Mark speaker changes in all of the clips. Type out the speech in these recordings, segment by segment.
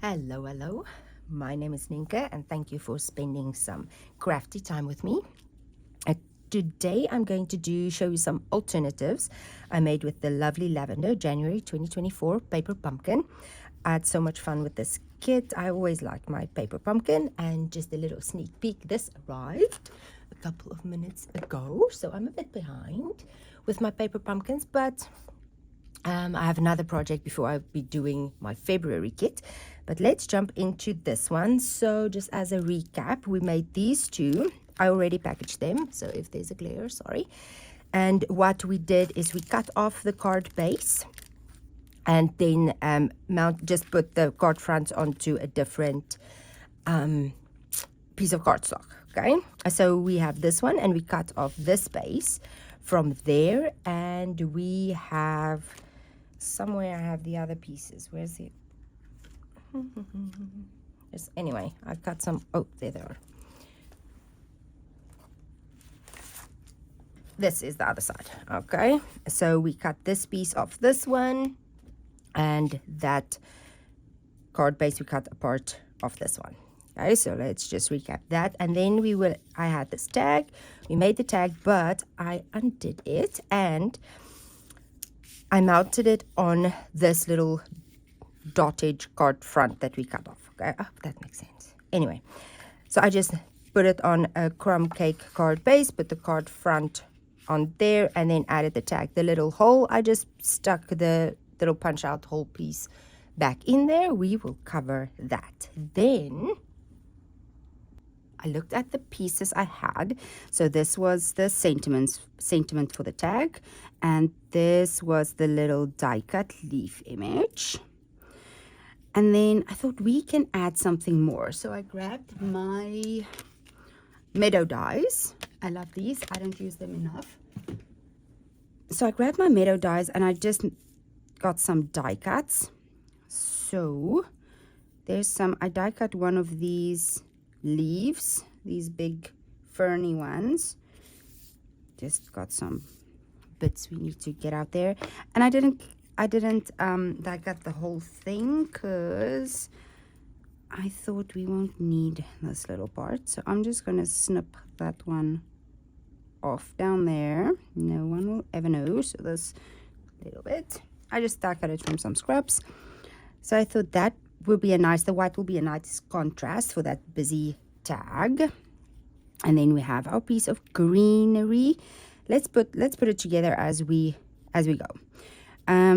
Speaker 1: Hello. My name is Nienke and thank you for spending some crafty time with me. Today I'm going to show you some alternatives I made with the lovely Lavender January 2024 paper pumpkin. I had so much fun with this kit. I always like my paper pumpkin, and just a little sneak peek, this arrived a couple of minutes ago, so I'm a bit behind with my paper pumpkins, but I have another project before I'll be doing my February kit, but let's jump into this one. So just as a recap, we made these two. I already packaged them, so if there's a glare, sorry. And what we did is we cut off the card base and then just put the card front onto a different piece of cardstock. Okay, so we have this one, and we cut off this base from there, and we have somewhere I have the other pieces. Where's it? Just anyway, I cut some. Oh, there they are. This is the other side. Okay, so we cut this piece off this one, and that card base we cut apart of this one. Okay, so let's just recap that. And then I had this tag. We made the tag, but I undid it and I mounted it on this little dotted card front that we cut off. Okay, oh, that makes sense. Anyway, so I just put it on a crumb cake card base, put the card front on there, and then added the tag. The little hole, I just stuck the little punch out hole piece back in there. We will cover that. Then I looked at the pieces I had. So this was the sentiment for the tag, and this was the little die cut leaf image. And then I thought we can add something more. So I grabbed my meadow dies. I love these. I don't use them enough. So I grabbed my meadow dies and I just got some die cuts. So there's some, I die cut one of these leaves, these big ferny ones. Just got some bits we need to get out there. And I didn't die cut the whole thing because I thought we won't need this little part. So I'm just going to snip that one off down there. No one will ever know. So this little bit, I just die cut it from some scraps. So I thought that will be the white will be a nice contrast for that busy tag. And then we have our piece of greenery. Let's put it together as we go.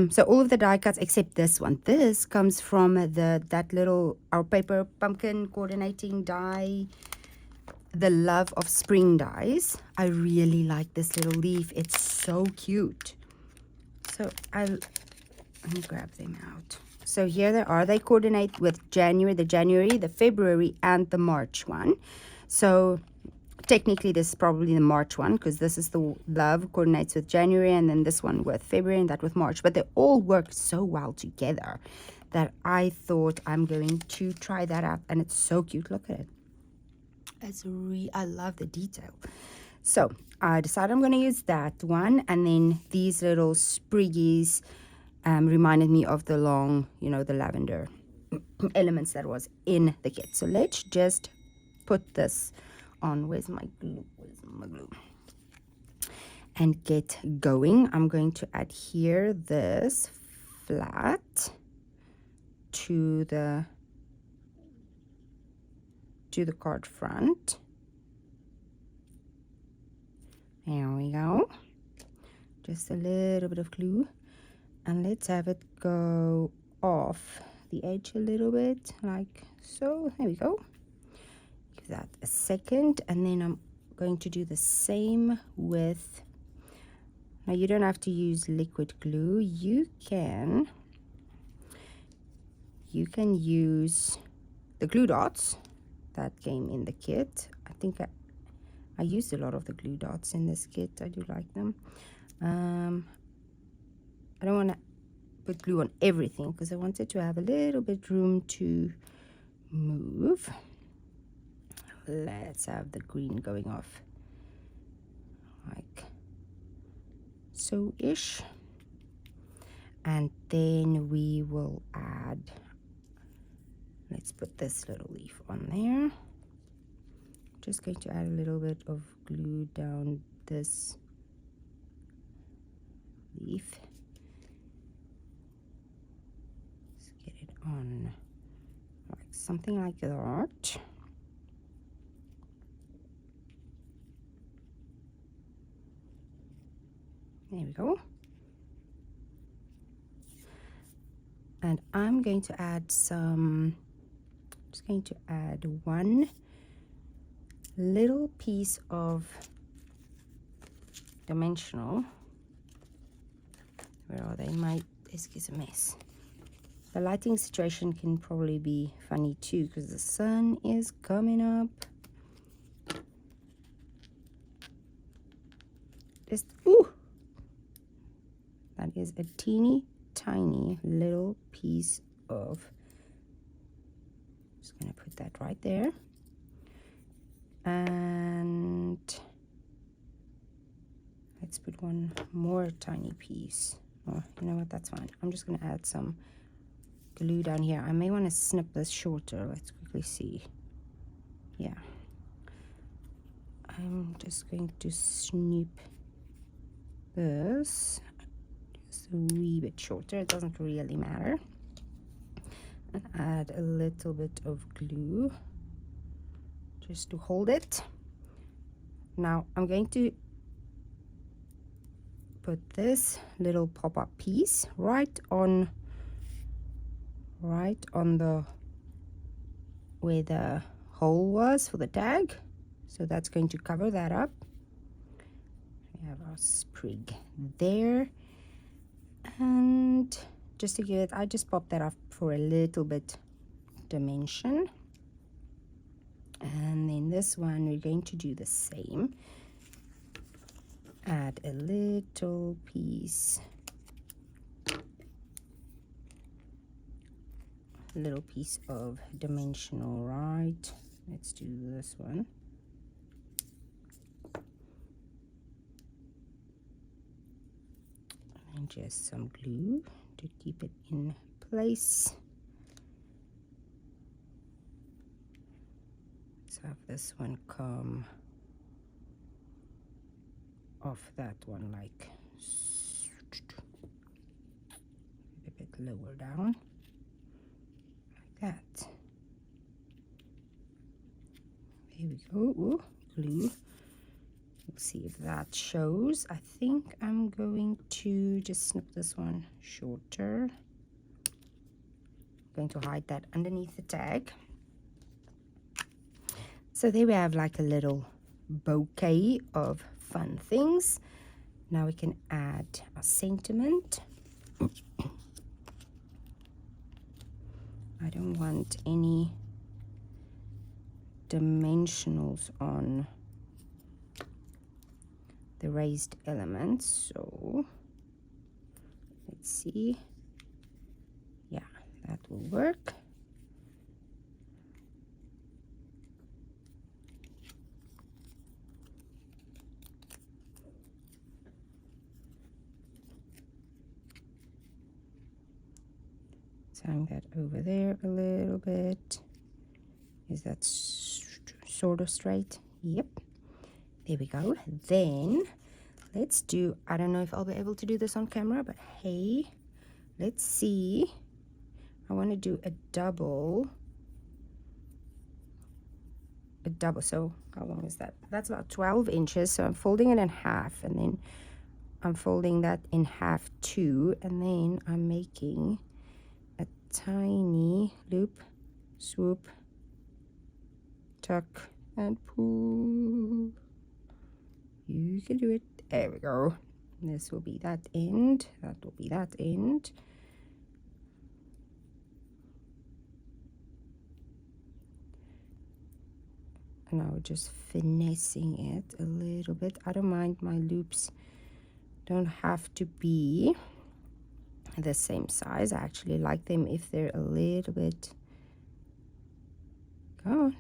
Speaker 1: So all of the die cuts except this one. This comes from our paper pumpkin coordinating die, the Love of Spring dies. I really like this little leaf. It's so cute. So let me grab them out. So here they are. They coordinate with the January, the February, and the March one. So technically this is probably the March one, because this is the Love coordinates with January, and then this one with February, and that with March. But they all work so well together that I thought I'm going to try that out, and it's so cute. Look at it. I love the detail. So I decided I'm going to use that one, and then these little spriggies reminded me of the long, the lavender elements that was in the kit. So let's just put this on. Where's my glue? And get going. I'm going to adhere this flat to the card front. There we go. Just a little bit of glue, and let's have it go off the edge a little bit, like so. There we go. Give that a second, and then I'm going to do the same with, now you don't have to use liquid glue. You can use the glue dots that came in the kit. I think I used a lot of the glue dots in this kit. I do like them. I don't want to put glue on everything because I wanted to have a little bit room to move. Let's have the green going off like so-ish. And then we will add Let's put this little leaf on there. Just going to add a little bit of glue down this leaf. Let's get it on like something like that. There we go. And I'm going to add some, just going to add one little piece of dimensional. Where are they? My desk is a mess. The lighting situation can probably be funny too because the sun is coming up. Just, ooh! That is a teeny tiny little piece of, just gonna put that right there. And let's put one more tiny piece. Oh, you know what, that's fine. I'm just gonna add some glue down here. I may want to snip this shorter. Let's quickly see. Yeah. I'm just going to snip this just a wee bit shorter. It doesn't really matter. And add a little bit of glue just to hold it. Now I'm going to put this little pop-up piece right on the where the hole was for the tag. So that's going to cover that up. We have our sprig there. And just to give it, I just popped that up for a little bit dimension. And then this one, we're going to do the same. Add a little piece. Little piece of dimensional, right? Let's do this one. And just some glue to keep it in place. Let's have this one come off that one, like a bit lower down, like that. There we go. Ooh, glue. We'll see if that shows. I think I'm going to just snip this one shorter. I'm going to hide that underneath the tag. So there we have like a little bouquet of fun things. Now we can add a sentiment. I don't want any dimensionals on the raised elements, so let's see. Yeah, that will work. Hang that over there a little bit. Is that sort of straight? Yep. There we go. Then let's do, I don't know if I'll be able to do this on camera, but hey, let's see. I want to do a double. So how long is that? That's about 12 inches. So I'm folding it in half, and then I'm folding that in half too, and then I'm making a tiny loop, swoop, tuck, and pull. You can do it. There we go. This will be that end. That will be that end. And now just finessing it a little bit. I don't mind my loops don't have to be the same size. I actually like them if they're a little bit, come on,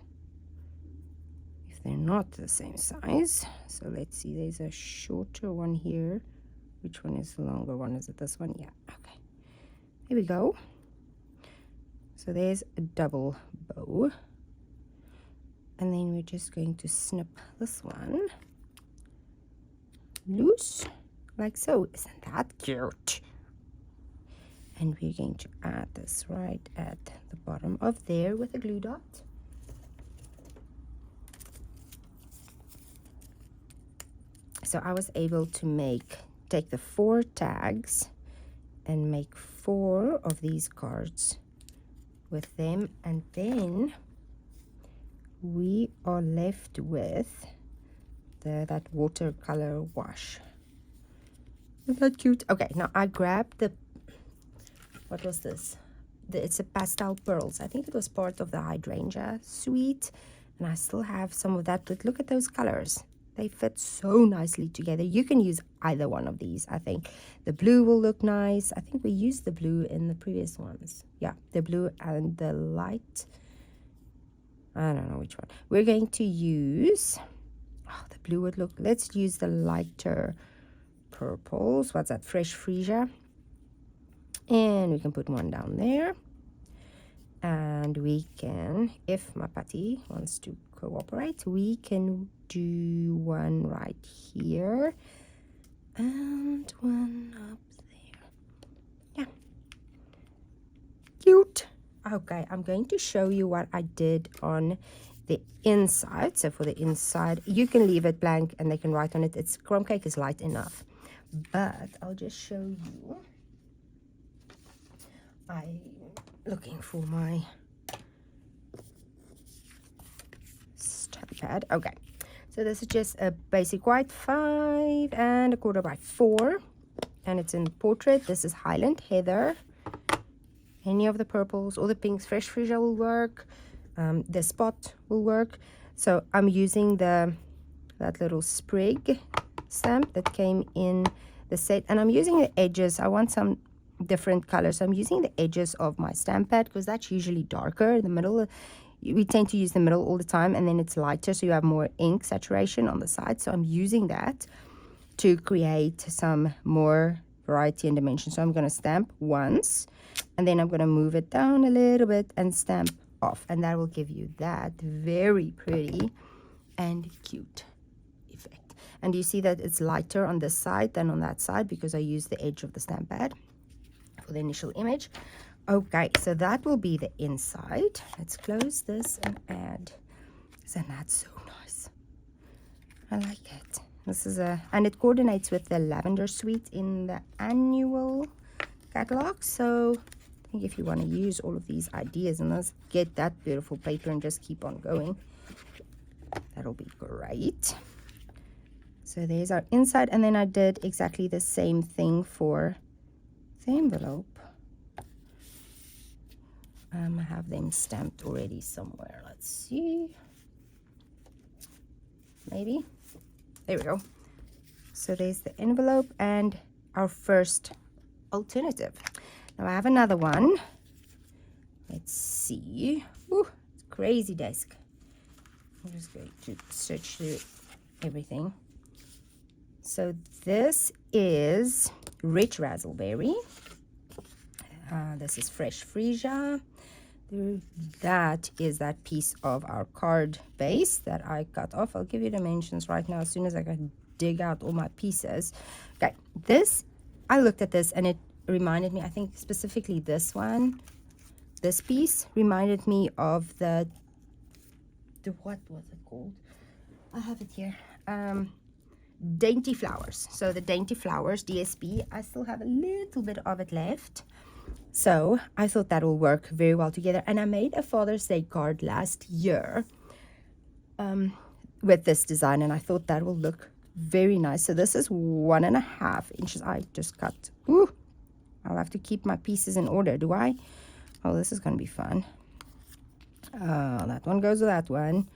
Speaker 1: if they're not the same size. So let's see, there's a shorter one here. Which one is the longer one? Is it this one? Yeah, okay. Here we go. So there's a double bow. And then we're just going to snip this one loose, like so. Isn't that cute? And we're going to add this right at the bottom of there with a glue dot. So I was able to take the 4 tags and make 4 of these cards with them, and then we are left with that watercolor wash. Isn't that cute? Okay, now I grabbed the, what was this? It's a pastel pearls. I think it was part of the hydrangea suite, and I still have some of that, but look at those colors. They fit so nicely together. You can use either one of these. I think the blue will look nice. I think we used the blue in the previous ones. Yeah, the blue and the light. I don't know which one. We're going to use, oh, the blue would look, let's use the lighter purples. What's that? Fresh freesia. And we can put one down there. And we can, if my putty wants to cooperate, we can do one right here and one up there. Yeah, cute. Okay, I'm going to show you what I did on the inside. So for the inside, you can leave it blank and they can write on it. It's crumb cake is light enough, but I'll just show you. I'm looking for my stamp pad. Okay, so this is just a basic white 5 1/4 by 4, and it's in portrait. This is Highland Heather. Any of the purples or the pinks, fresh freesia will work. The spot will work. So I'm using that little sprig stamp that came in the set, and I'm using the edges. I want some different colors. So I'm using the edges of my stamp pad because that's usually darker. The middle, we tend to use the middle all the time, and then it's lighter, so you have more ink saturation on the side. So I'm using that to create some more variety and dimension. So I'm going to stamp once, and then I'm going to move it down a little bit and stamp off, and that will give you that very pretty and cute effect. And you see that it's lighter on this side than on that side because I used the edge of the stamp pad for the initial image. Okay, so that will be the inside. Let's close this and add. Isn't that so nice? I like it. This is and it coordinates with the Lavender suite in the annual catalog. So I think if you want to use all of these ideas and let's get that beautiful paper and just keep on going, that'll be great. So there's our inside, and then I did exactly the same thing for the envelope. I have them stamped already somewhere. Let's see. Maybe. There we go. So there's the envelope and our first alternative. Now I have another one. Let's see. Ooh, it's a crazy desk. I'm just going to search through everything. So this is rich raspberry. This is fresh freesia. That is that piece of our card base that I cut off. I'll give you dimensions right now as soon as I can dig out all my pieces. Okay, this, I looked at this and it reminded me, I think specifically this one, this piece reminded me of the what was it called? I have it here. Dainty Flowers. So the Dainty Flowers DSP, I still have a little bit of it left. So I thought that will work very well together. And I made a Father's Day card last year with this design, and I thought that will look very nice. So this is 1.5 inches. I just cut. Ooh, I'll have to keep my pieces in order, do I? Oh, this is going to be fun. That one goes with that one.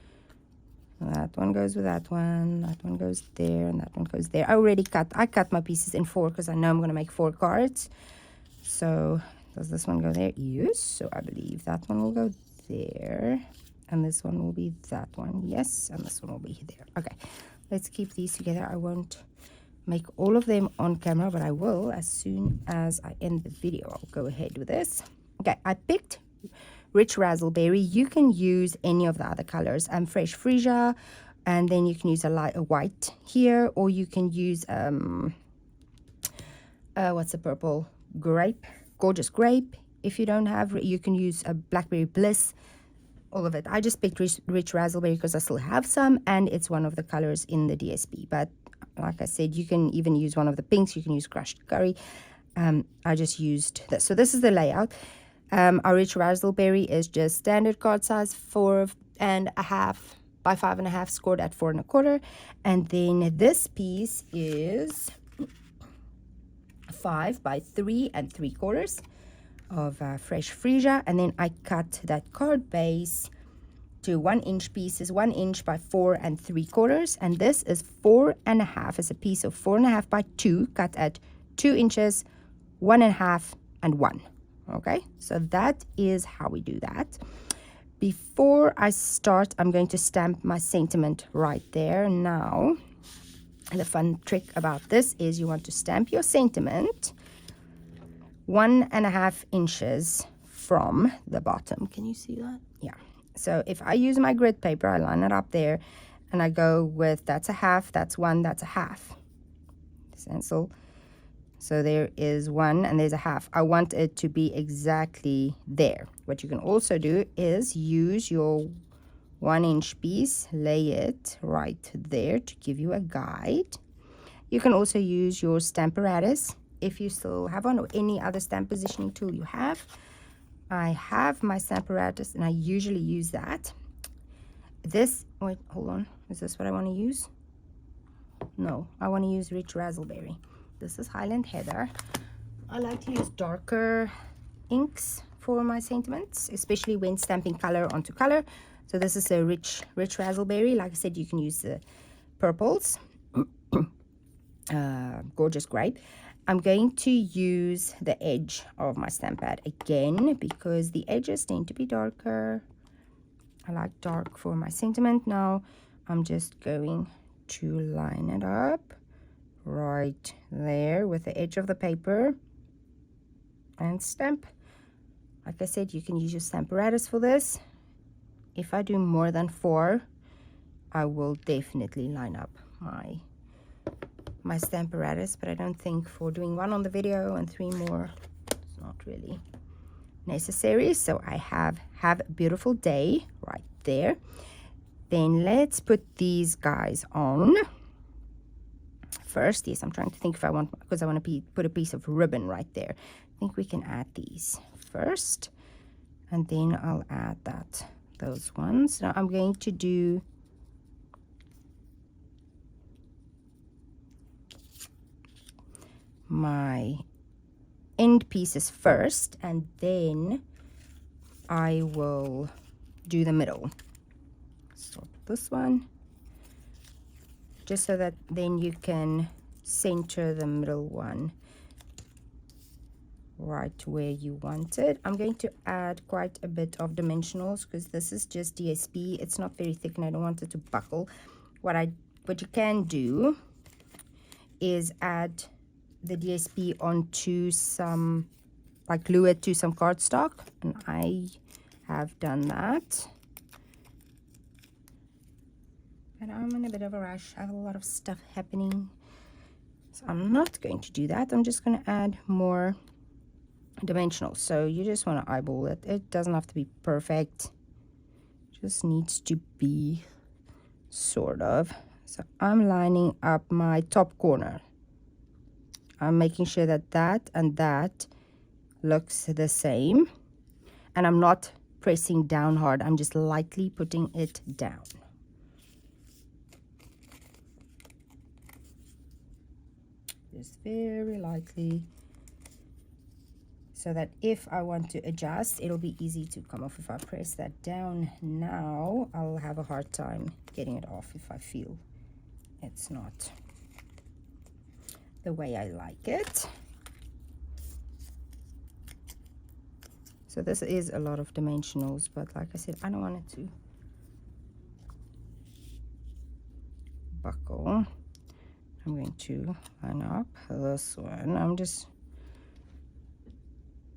Speaker 1: That one goes with that one. That one goes there, and that one goes there. I cut my pieces in 4 because I know I'm going to make 4 cards. So does this one go there? Yes. So I believe that one will go there. And this one will be that one. Yes. And this one will be there. Okay. Let's keep these together. I won't make all of them on camera, but I will as soon as I end the video. I'll go ahead with this. Okay. I picked rich raspberry. You can use any of the other colors. Fresh freesia, and then you can use a white here, or you can use what's the purple? Grape, gorgeous grape. If you don't have, you can use a blackberry bliss. All of it. I just picked rich raspberry because I still have some, and it's one of the colors in the DSP. But like I said, you can even use one of the pinks. You can use crushed curry. I just used this. So this is the layout. Our rich raspberry is just standard card size, 4.5 by 5.5, scored at 4 1/4. And then this piece is 5 by 3 3/4 of fresh freesia. And then I cut that card base to 1-inch pieces, 1 inch by 4 3/4. And this is 4.5. It's a piece of 4.5 by 2, cut at 2 inches, 1.5 and 1. Okay, so that is how we do that. Before I start, I'm going to stamp my sentiment right there. Now, the fun trick about this is you want to stamp your sentiment 1.5 inches from the bottom. Can you see that? Yeah. So if I use my grid paper, I line it up there, and I go with, that's a half, that's 1, that's a half. Stencil. So there is 1 and there's a half. I want it to be exactly there. What you can also do is use your 1-inch piece, lay it right there to give you a guide. You can also use your Stamparatus if you still have one, or any other stamp positioning tool you have. I have my Stamparatus and I usually use that. This, wait, hold on. Is this what I want to use? No, I want to use rich raspberry. This is Highland Heather. I like to use darker inks for my sentiments, especially when stamping color onto color. So this is a rich raspberry. Like I said, you can use the purples. Gorgeous grape. I'm going to use the edge of my stamp pad again because the edges tend to be darker. I like dark for my sentiment. Now I'm just going to line it up right there with the edge of the paper and stamp. Like I said, you can use your Stamparatus for this. If I do more than 4, I will definitely line up my Stamparatus, but I don't think for doing 1 on the video and 3 more, it's not really necessary. So I have a beautiful day right there. Then let's put these guys on. First, yes, I'm trying to think if I want, because I want to put a piece of ribbon right there. I think we can add these first, and then I'll add those ones. Now I'm going to do my end pieces first, and then I will do the middle. Start with this one, just so that then you can center the middle one right where you want it. I'm going to add quite a bit of dimensionals because this is just DSP. It's not very thick and I don't want it to buckle. What you can do is add the DSP onto some, like glue it to some cardstock, and I have done that. But I'm in a bit of a rush. I have a lot of stuff happening, so I'm not going to do that. I'm just going to add more dimensionals. So you just want to eyeball it. It doesn't have to be perfect. It just needs to be sort of. So I'm lining up my top corner. I'm making sure that that and that looks the same. And I'm not pressing down hard. I'm just lightly putting it down. Just very lightly, so that if I want to adjust, it'll be easy to come off. If I press that down now, I'll have a hard time getting it off if I feel it's not the way I like it. So this is a lot of dimensionals, but like I said, I don't want it to buckle. I'm going to line up this one. I'm just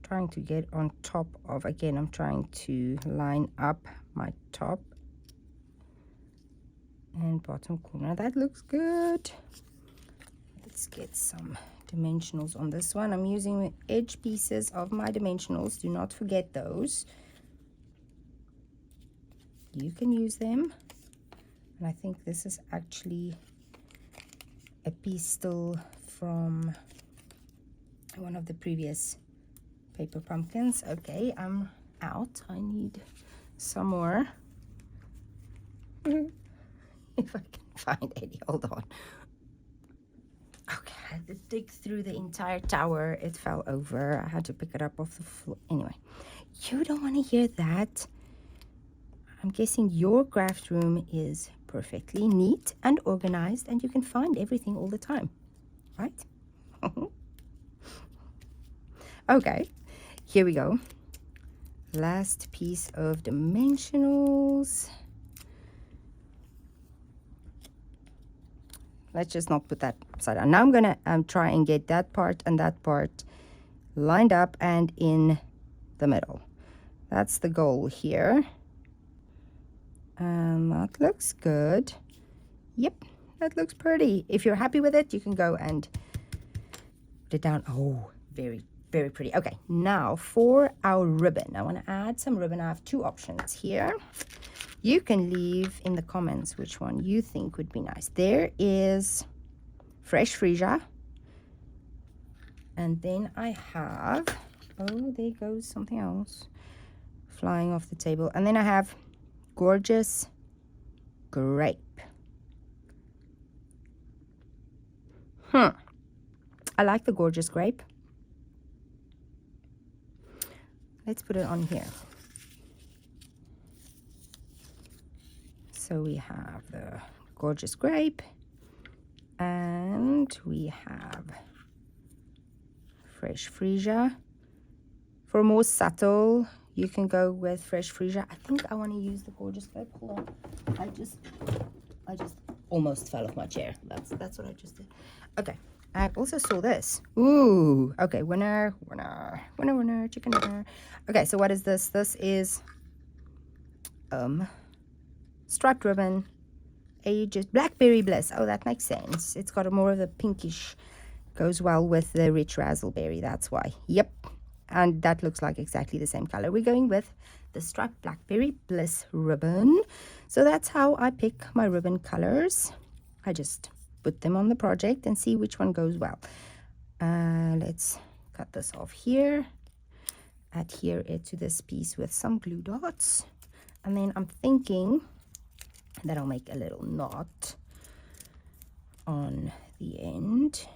Speaker 1: trying to get on top of, again, I'm trying to line up my top and bottom corner. That looks good. Let's get some dimensionals on this one. I'm using the edge pieces of my dimensionals. Do not forget those. You can use them. And I think this is actually a piece still from one of the previous paper pumpkins. Okay, I'm out. I need some more. If I can find any. Hold on. Okay, I had to dig through the entire tower. It fell over. I had to pick it up off the floor. Anyway, you don't want to hear that. I'm guessing your craft room is perfectly neat and organized, and you can find everything all the time, right? Okay, here we go. Last piece of dimensionals. Let's just not put that upside down. Now I'm gonna try and get that part and that part lined up and in the middle. That's the goal here. And that looks good. Yep, that looks pretty. If you're happy with it, you can go and put it down. Oh, very, very pretty. Okay, now for our ribbon. I want to add some ribbon. I have two options here. You can leave in the comments which one you think would be nice. There is fresh freesia. And then I have, oh, there goes something else flying off the table. And then I have gorgeous grape. I like the gorgeous grape. Let's put it on here. So we have the gorgeous grape, and we have fresh freesia. For more subtle, you can go with fresh freesia. I think I want to use the gorgeous grape. Hold on. I just almost fell off my chair. That's what I just did. Okay. I also saw this. Ooh. Okay. Winner, chicken dinner. Okay. So what is this? This is striped ribbon, ages, blackberry bliss. Oh, that makes sense. It's got a more of a pinkish, goes well with the rich raspberry. That's why. Yep. And that looks like exactly the same color. We're going with the striped blackberry bliss ribbon. So that's how I pick my ribbon colors. I just put them on the project and see which one goes well. Let's cut this off here. Adhere it to this piece with some glue dots. And then I'm thinking that I'll make a little knot on the end.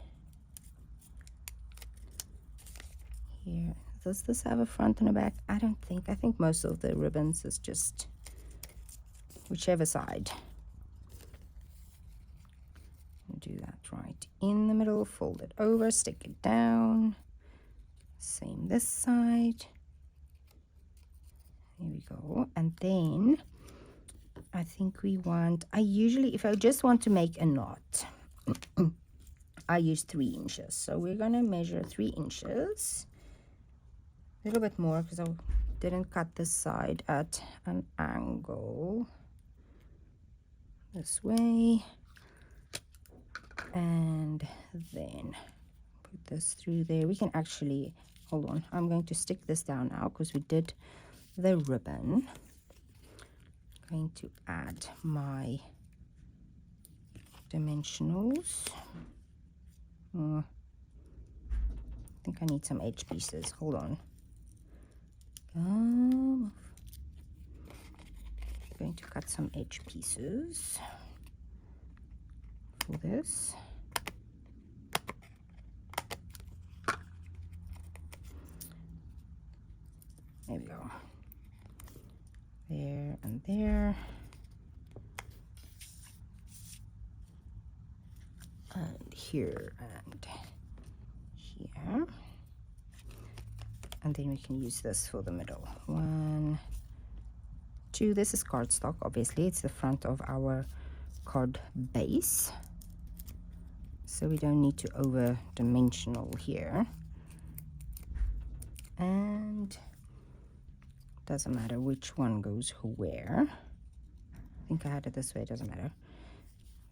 Speaker 1: Here. Does this have a front and a back? I don't think. I think most of the ribbons is just whichever side. Do that right in the middle, fold it over, stick it down. Same this side. Here we go. And then I think we want, I usually, if I just want to make a knot, I use 3 inches. So we're going to measure 3 inches. A little bit more because I didn't cut this side at an angle. This way. And then put this through there. We can actually, hold on, I'm going to stick this down now because we did the ribbon. I'm going to add my dimensionals. I think I need some edge pieces. Hold on. I'm going to cut some edge pieces for this. There we go. There and there. And here and here. And then we can use this for the middle. 1, 2. This is cardstock, obviously. It's the front of our card base. So we don't need to over dimensional here. and doesn't matter which one goes where. I think I had it this way, it doesn't matter.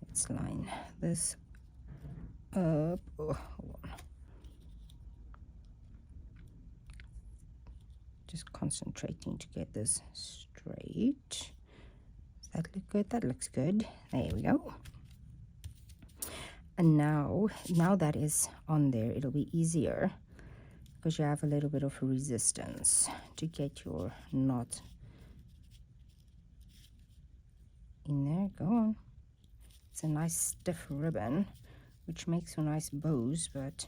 Speaker 1: Let's line this up. Oh, hold on. Just concentrating to get this straight. Does that look good? That looks good. There we go. And now that is on there, it'll be easier because you have a little bit of resistance to get your knot in there. Go on. It's a nice stiff ribbon, which makes for nice bows, but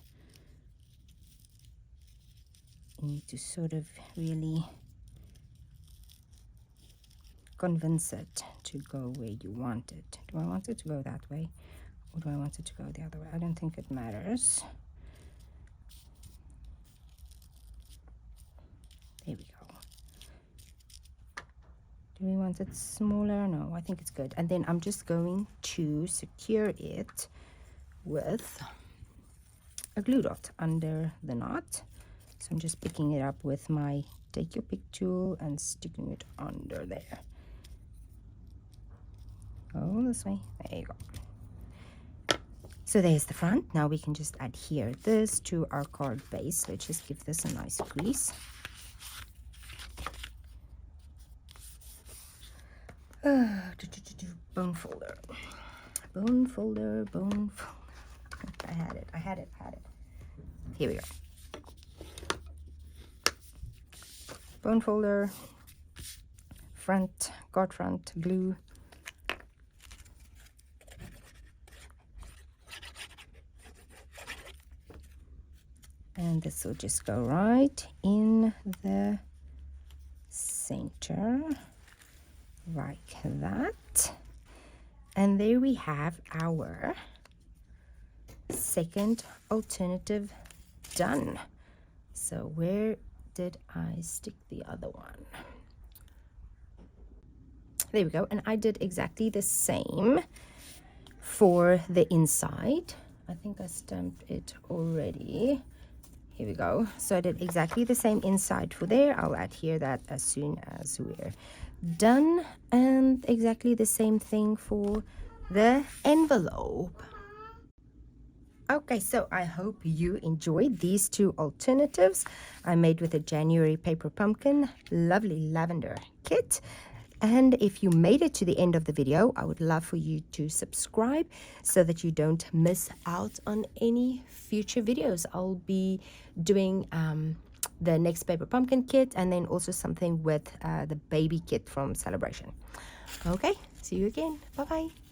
Speaker 1: you need to sort of really convince it to go where you want it. Do I want it to go that way? Or do I want it to go the other way? I don't think it matters. There we go. Do we want it smaller? No, I think it's good. And then I'm just going to secure it with a glue dot under the knot. So I'm just picking it up with my take your pick tool and sticking it under there. Oh, this way. There you go. So there's the front. Now we can just adhere this to our card base. Let's just give this a nice grease. Bone folder. Bone folder, bone folder. I had it. Here we go. Bone folder, front, card front, glue. And this will just go right in the center, like that. And there we have our second alternative done. So where did I stick the other one? There we go. And I did exactly the same for the inside. I think I stamped it already. Here we go. So I did exactly the same inside for there. I'll adhere that as soon as we're done. And exactly the same thing for the envelope. Okay, so I hope you enjoyed these two alternatives I made with a January paper pumpkin lovely lavender kit. And if you made it to the end of the video, I would love for you to subscribe so that you don't miss out on any future videos. I'll be doing the next paper pumpkin kit and then also something with the baby kit from Celebration. Okay, see you again. Bye-bye.